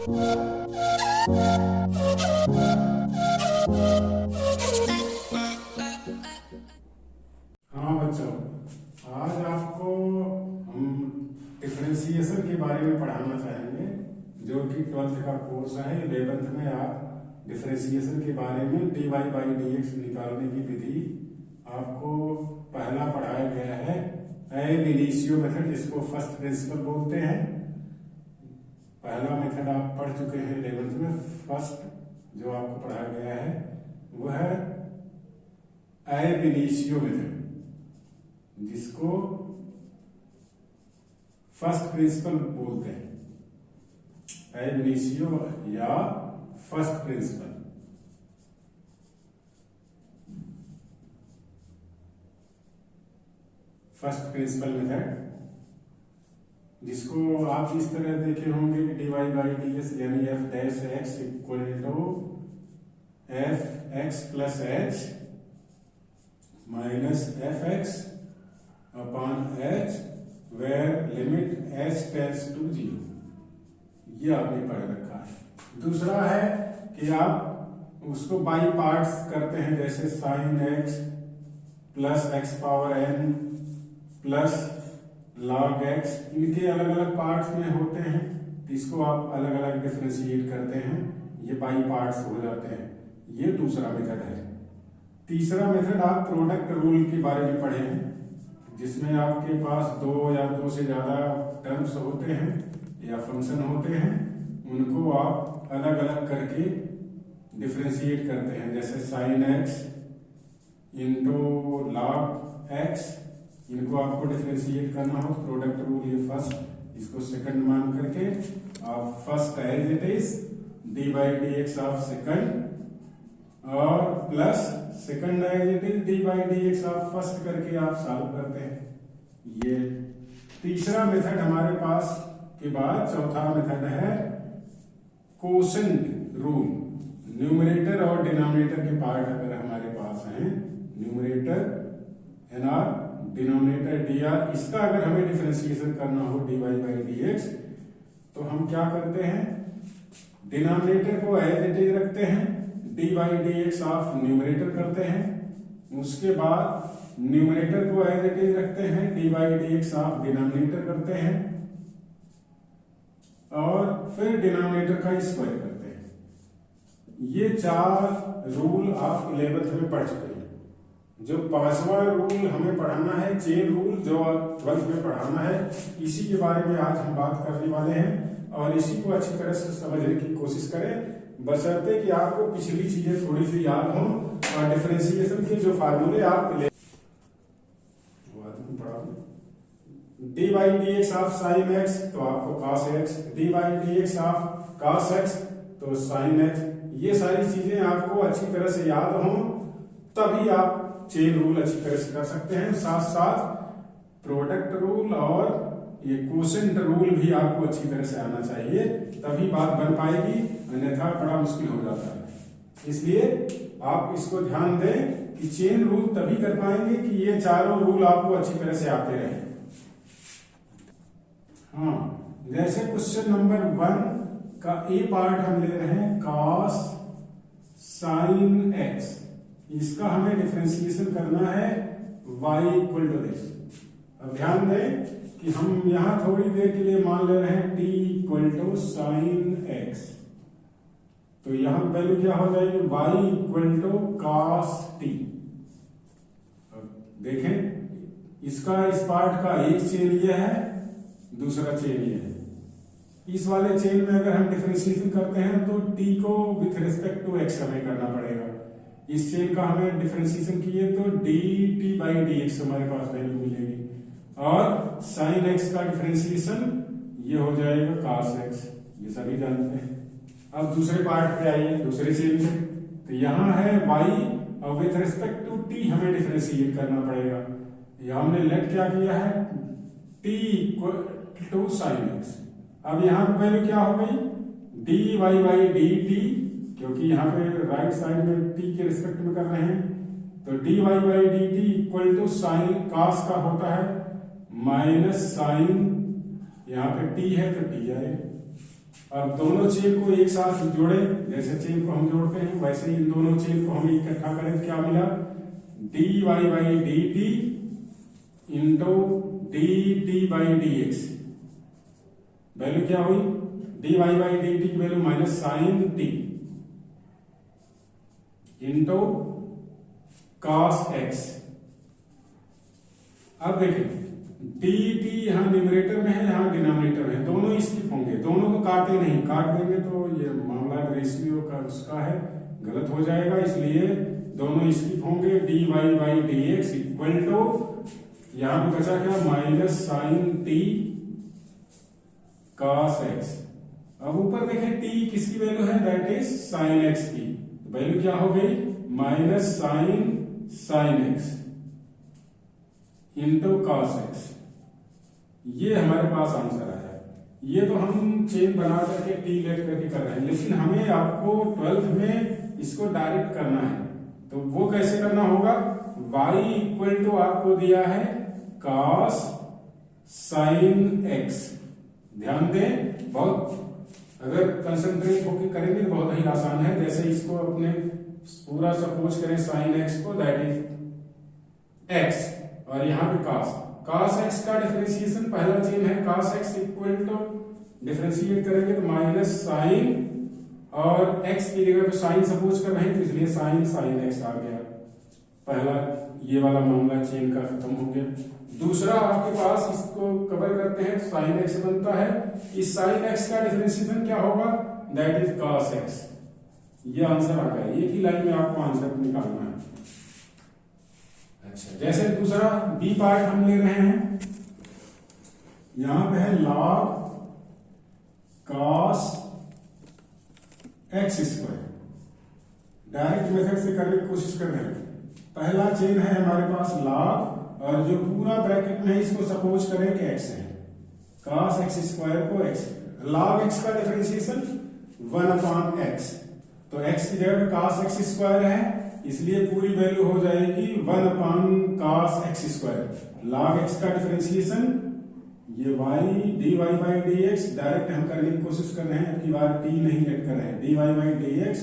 हाँ बच्चों, आज आपको हम डिफरेंशिएशन के बारे में पढ़ाना चाहेंगे, जो कि 12th का कोर्स है। 11th में आप डिफरेंशिएशन के बारे में dy बाई dx निकालने की विधि आपको पहला पढ़ाया गया है। एब इनिशियो मेथड, जिसको फर्स्ट प्रिंसिपल बोलते हैं। पहला मेथड आप पढ़ चुके हैं 11th में। फर्स्ट जो आपको पढ़ाया गया है वो है एब इनिशियो मेथड, जिसको फर्स्ट प्रिंसिपल बोलते हैं। एब इनिशियो या first principle. First principle method, जिसको आप इस तरह देखे होंगे कि dy बाई ds यानी f dash x equal to f x plus h minus F X upon h where limit h tends to 0। ये आपने पढ़ रखा है। दूसरा है कि आप उसको बाई पार्ट्स करते हैं, जैसे sine x plus x power n plus log x, इनके अलग अलग पार्ट्स में होते हैं, तो इसको आप अलग अलग डिफरेंशिएट करते हैं, ये बाई पार्ट्स हो जाते हैं। ये दूसरा मेथड है। तीसरा मेथड आप प्रोडक्ट रूल के बारे में पढ़े हैं, जिसमें आपके पास दो या दो से ज्यादा टर्म्स होते हैं या फंक्शन होते हैं, उनको आप अलग अलग करके डिफरेंशिएट करते हैं। जैसे sine x into log x, इनको आपको डिफरेंशिएट करना हो, प्रोडक्ट रूल ये फर्स्ट, इसको सेकंड मान करके आप first as it is d by d x of second और plus second as it is d by d x of first करके आप सॉल्व करते हैं। ये तीसरा मेथड हमारे पास के बाद चौथा मेथड है कोसेंट रूल। न्यूमरेटर और डिनोमिनेटर के पार्ट अगर हमारे पास हैं, numerator N R denominator D R, इसका अगर हमें डिफरेंशिएशन करना हो dy बाई dx, तो हम क्या करते हैं, डिनोमिनेटर को एज इट इज रखते हैं, dy by dx of numerator करते हैं। उसके बाद न्यूमरेटर को एज इट इज रखते हैं, dy by dx of denominator करते हैं, और फिर डिनोमिनेटर का स्क्वायर करते हैं। ये चार रूल आप 11th में पढ़ चुके हैं। जो पांचवा रूल हमें पढ़ाना है, चेन रूल, जो 12th में पढ़ाना है, इसी के बारे में आज हम बात करने वाले हैं, और इसी को अच्छी तरह से समझने की कोशिश करें, बशर्ते कि आपको पिछली चीजें थोड़ी सी याद हो और डिफरेंशिएशन के जो फार्मूले आप D by d x of sine X, तो आपको cos x, D by d x of cos x, तो साइन एक्स। ये सारी चीजें आपको अच्छी तरह से याद हो, तभी आप चेन रूल अच्छी तरह से कर सकते हैं। साथ साथ प्रोडक्ट रूल और ये कोसेंट रूल भी आपको अच्छी तरह से आना चाहिए, तभी बात बन पाएगी, अन्यथा बड़ा मुश्किल हो जाता है। इसलिए आप इसको ध्यान दें कि चेन रूल तभी कर पाएंगे कि ये चारों रूल आपको अच्छी तरह से आते रहे। हाँ, जैसे क्वेश्चन नंबर 1 का ए पार्ट हम ले रहे हैं, कॉस साइन एक्स, इसका हमें डिफरेंशिएशन करना है y इक्वल टू दिस। अब ध्यान दें कि हम यहां थोड़ी देर के लिए मान ले रहे हैं t equal to sine X, तो यहां वैल्यू क्या हो जाएगी, y equal to cos T. अब देखें, इसका इस पार्ट का एक चेन ये है, दूसरा चेन ये है। इस वाले चेन में अगर हम डिफरेंशिएशन करते हैं तो t को विथ रिस्पेक्ट टू x हमें करना पड़ेगा। इस चेन का हमें डिफरेंशिएशन किए तो dt बाई dx हमारे पास वैल्यू मिलेगी, और साइन x का डिफरेंशिएशन ये हो जाएगा cos x, ये सभी जानते हैं। अब दूसरे पार्ट पे आइए, दूसरे चेन में, तो यहाँ है y और विथ रिस्पेक्ट टू t हमें डिफरेंशिएट करना पड़ेगा। यहाँ हमने लेट क्या किया है, t equal to sine x। अब यहाँ पे वैल्यू क्या हो गई, dy बाई dt, क्योंकि यहाँ पे राइट साइड में t के रिस्पेक्ट में कर रहे हैं, तो dy by dt equal to sine cos का होता है माइनस साइन, यहाँ पे t है तो t आए, अब दोनों चेन को एक साथ जोड़े, जैसे चेन को हम जोड़ते हैं वैसे ही इन दोनों चेन को हम इकट्ठा करें, क्या मिला, dy by dt into dt by dx। Value क्या हुई, dy बाई dt की value minus sine t into cos x। अब देखें dt यहाँ न्यूमरेटर में है, यहाँ डिनोमिनेटर में है, दोनों स्किप होंगे, दोनों को काटे नहीं, काट देंगे तो ये मामला रेशियो का उसका है, गलत हो जाएगा, इसलिए दोनों स्किप होंगे। dy by dx equal to यहाँ पे बचा क्या, minus sine t cos x। अब ऊपर देखें t किसकी वैल्यू है, दैट इज साइन x की, वैल्यू क्या हो गई, minus sine x into cos x। ये हमारे पास आंसर आया। ये तो हम चेन बना करके टी लेट करके कर रहे हैं, लेकिन हमें आपको 12th में इसको डायरेक्ट करना है, तो वो कैसे करना होगा, y इक्वल टू आपको दिया है cos साइन x। ध्यान दें, बहुत अगर कंसंट्रेट होकर करेंगे तो बहुत ही आसान है। जैसे इसको अपने पूरा सपोज करें साइन x को, दैट इज x, और यहाँ पे cos x का डिफरेंशिएशन पहला चेन है, cos x equal to differentiate करेंगे तो माइनस साइन, और x की जगह पे साइन सपोज कर रहे हैं तो इसलिए साइन x आ गया। पहला ये वाला मामला चेन का खत्म हो गया। दूसरा आपके पास, इसको कवर करते हैं, साइन x बनता है, इस साइन x का डिफरेंशिएशन क्या होगा, दैट इज cos x। ये आंसर आ गया, एक ही लाइन में आपको आंसर निकालना है। अच्छा, जैसे दूसरा बी पार्ट हम ले रहे हैं, यहां पे है log cos x square. Direct method से करने की कोशिश कर रहे हैं। पहला चेन है हमारे पास log, और जो पूरा ब्रैकेट में है इसको सपोज करें कि x है, cos x स्क्वायर को x, log x का डिफरेंशिएशन 1/x, तो x की जगह पे cos x स्क्वायर है, इसलिए पूरी वैल्यू हो जाएगी 1/cos x square. log x का डिफरेंशिएशन ये y dy by dx, direct हम करने की कोशिश कर रहे हैं, अब की बार t नहीं ऐड कर रहे हैं, dy बाई dx,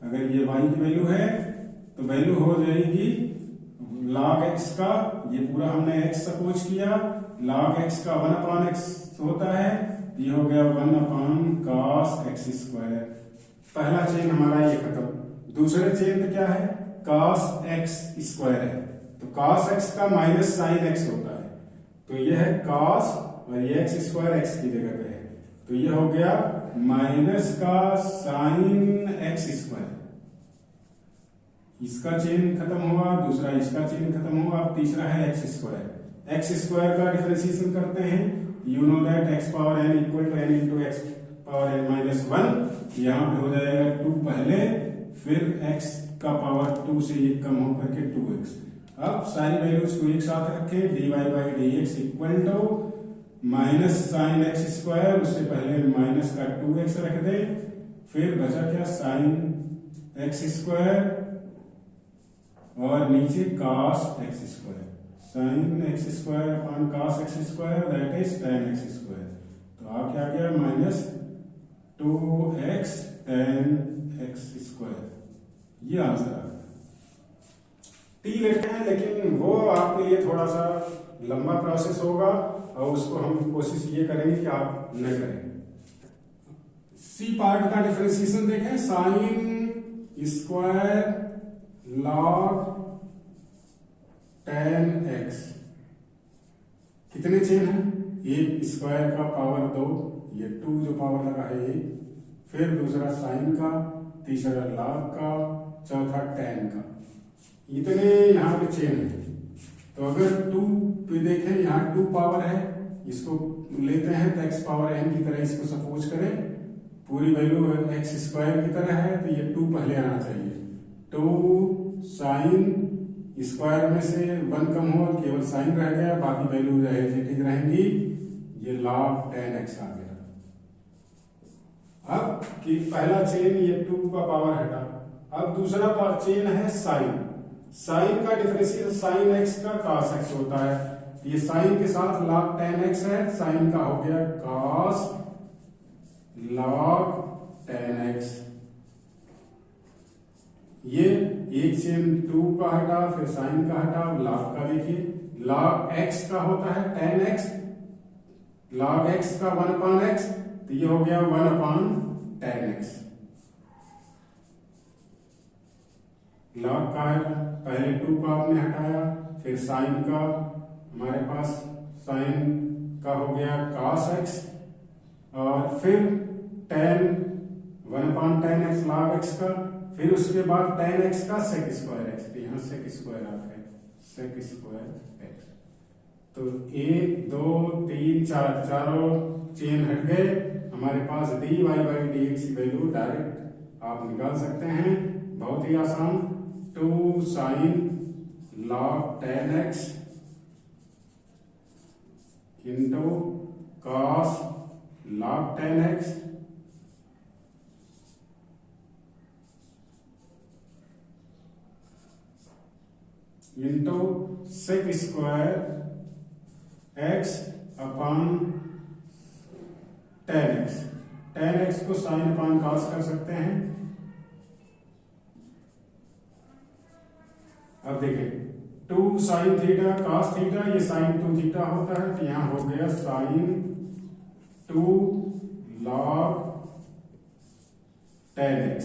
अगर ये y की वैल्यू है तो वैल्यू हो जाएगी log x का, ये पूरा हमने x सपोज किया, log x का 1/x होता है, ये हो गया 1/cos x स्क्वायर। पहला चेन हमारा ये खत्म। दूसरे चेन पे क्या है, cos x स्क्वायर है, तो cos x का माइनस साइन x होता है, तो ये है cos, और ये x स्क्वायर x की जगह पे है, तो ये हो गया माइनस का साइन x स्क्वायर। इसका चेन खत्म हुआ, दूसरा इसका चेन खत्म हुआ, अब तीसरा है x स्क्वायर। x स्क्वायर का डिफरेंशिएशन करते हैं, you know that x power n equal to n into x power n minus 1। यहाँ पे हो जाएगा 2 पहले, फिर x का पावर 2 से ये कम होकर के 2x। अब सारी वैल्यूज को एक साथ रखें, dy by dx equal to minus sine x square, उससे पहले माइनस का 2x रख दे, फिर बचा क्या, साइन x स्क्वायर, और नीचे cos x square, sine x square upon cos x square, that is tan x square. तो आ क्या गया, minus 2x tan x square. ये आंसर आ गया। टी लेते हैं, लेकिन वो आपके लिए थोड़ा सा लंबा प्रोसेस होगा, और उसको हम कोशिश ये करेंगे कि आप न करें। सी पार्ट का डिफरेंशिएशन देखें, sine square log tan x, कितने चेन है, एक स्क्वायर का पावर 2, ये 2 जो पावर लगा है ये, फिर दूसरा साइन का, तीसरा log का, चौथा tan का, इतने यहाँ पे चेन है। तो अगर 2 पे देखें, यहाँ 2 पावर है, इसको लेते हैं तो x पावर n की तरह इसको सपोज करें, पूरी वैल्यू x स्क्वायर की तरह है, तो ये 2 पहले आना चाहिए। 2 साइन स्क्वायर में से 1 कम हुआ, केवल साइन रह गया, बाकी वैल्यू ठीक रहेंगी, ये log tan x आ गया। अब कि पहला चेन ये 2 का पावर हटा, अब दूसरा चेन है साइन। साइन का डिफरेंशिएशन साइन x का cos x होता है, ये साइन के साथ log tan x है, साइन का हो गया cos log 10x। ये एक चेन 2 का हटा, फिर साइन का हटा, log का देखिए, log x का होता है 10x, log x का 1/x, तो ये हो गया 1/10x। log का है, पहले 2 का आपने हटाया, फिर साइन का, हमारे पास साइन का हो गया cos x, और फिर 1/10x log x का, फिर उसके बाद 10x का sec स्क्वायर x, तो यहाँ sec स्क्वायर आता है, sec स्क्वायर x। तो 1 2 3 4 चारों चेन हट गए, हमारे पास dy बाई dx की वैल्यू डायरेक्ट आप निकाल सकते हैं, बहुत ही आसान। 2 sin log 10x into cos log 10x into sec square x upon 10x। 10x को साइन अपॉन cos कर सकते हैं। अब देखें 2 साइन थीटा cos थीटा, ये साइन 2 थीटा होता है, तो यहां हो गया साइन 2 log 10x,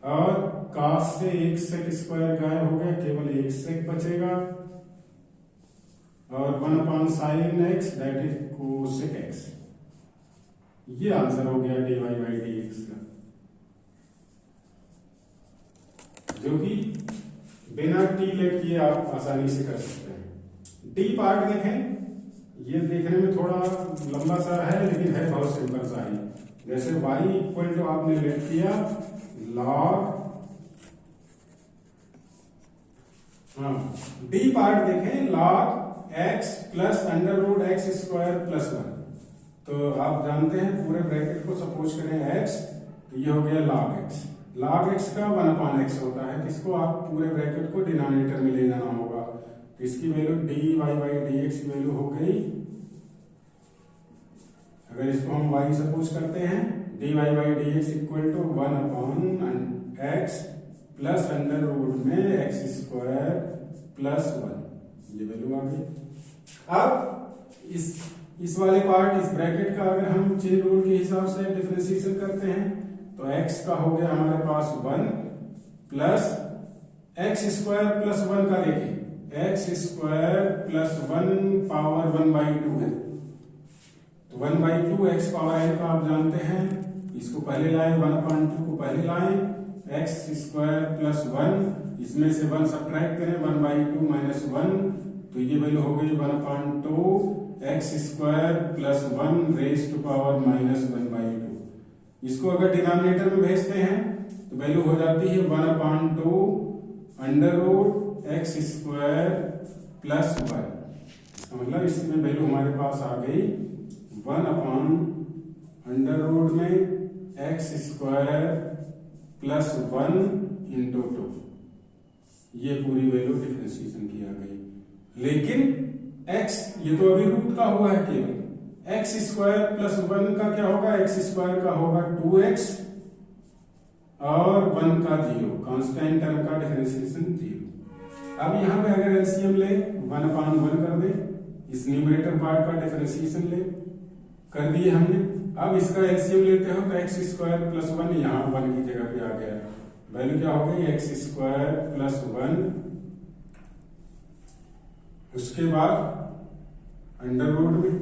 और cos से एक sec स्क्वायर गायब हो गया, केवल एक sec बचेगा, और 1/sin x that is cosec x। ये आंसर हो गया dy बाई dx का, जो कि बिना टी लेट किए आप आसानी से कर सकते हैं। डी पार्ट देखें, ये देखने में थोड़ा लंबा सा है, लेकिन है बहुत सिंपल सा ही। जैसे y इक्वल टू आपने लेट किया log, डी पार्ट देखें log x प्लस under root X square plus 1। तो आप जानते हैं पूरे ब्रैकेट को सपोज करें x, तो ये हो गया log x। log x का 1/x होता है, जिसको आप पूरे ब्रैकेट को डिनोमिनेटर में ले जाना होगा, तो इसकी वैल्यू dy बाई dx की वैल्यू हो गई, अगर इसको हम y सपोज करते हैं, dy by dx equal to 1/x plus under root में x स्क्वायर प्लस 1, ये वैल्यू आ गई। अब इस वाले पार्ट, इस ब्रैकेट का अगर हम चेन रूल के हिसाब से डिफरेंशिएशन करते हैं, तो x का हो गया हमारे पास 1 प्लस x स्क्वायर प्लस 1 का देखिए x स्क्वायर प्लस 1 पावर 1/2 है, तो 1/2 x पावर n का आप जानते हैं, इसको पहले लाए, 1/2 को पहले लाए, x स्क्वायर प्लस 1, इसमें से 1 सब्ट्रैक्ट करें, 1/2 माइनस 1, तो ये वैल्यू हो गई 1/2 x square plus 1 raise to power minus 1/2। इसको अगर डिनोमिनेटर में भेजते हैं तो वैल्यू हो जाती है 1/2 under root X square plus 1। मतलब इसमें वैल्यू हमारे पास आ गई 1 अंडर रूट में एक्स स्क्वायर प्लस 1 इंटू 2। ये पूरी वैल्यू डिफरेंशिएशन की आ गई। लेकिन x ये तो अभी रूट का हुआ है, केवल एक्स स्क्वायर प्लस 1 का क्या होगा, एक्स स्क्वायर का होगा 2x और 1 का 0, कांस्टेंट टर्म का डिफरेंशिएशन 0। अब यहाँ पे अगर एलसीएम ले 1/1 कर दे, इस न्यूमरेटर पार्ट का डिफरेंशिएशन ले, कर दिए हमने। अब इसका एलसीएम लेते हो तो एक्स स्क्वायर प्लस 1 यहाँ 1 की जगह पे आ गया, वैल्यू क्या हो गई एक्स स्क्वायर प्लस 1, उसके बाद अंडर रूट में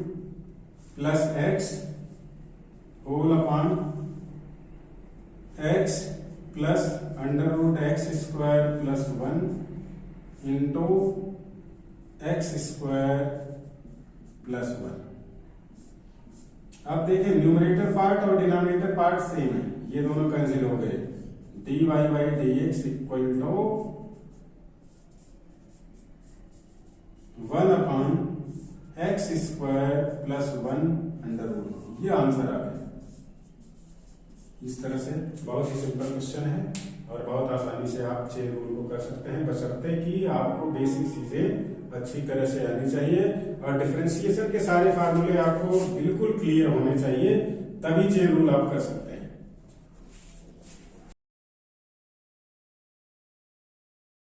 plus X whole upon X plus under root X square plus 1 into X square plus 1। अब देखें न्यूमरेटर पार्ट और डिनोमिनेटर पार्ट सेम है, ये दोनों कैंसिल हो गए। dy by dx equal to 1 X square plus 1 under root. ये answer आ गया। इस तरह से बहुत ही सिंपल क्वेश्चन है और बहुत आसानी से आप चेन रूल को कर सकते हैं, बशर्ते कि आपको बेसिक चीजें अच्छी तरह से आनी चाहिए और डिफरेंशिएशन के सारे फार्मूले आपको बिल्कुल क्लियर होने चाहिए, तभी चेन रूल आप कर सकते हैं।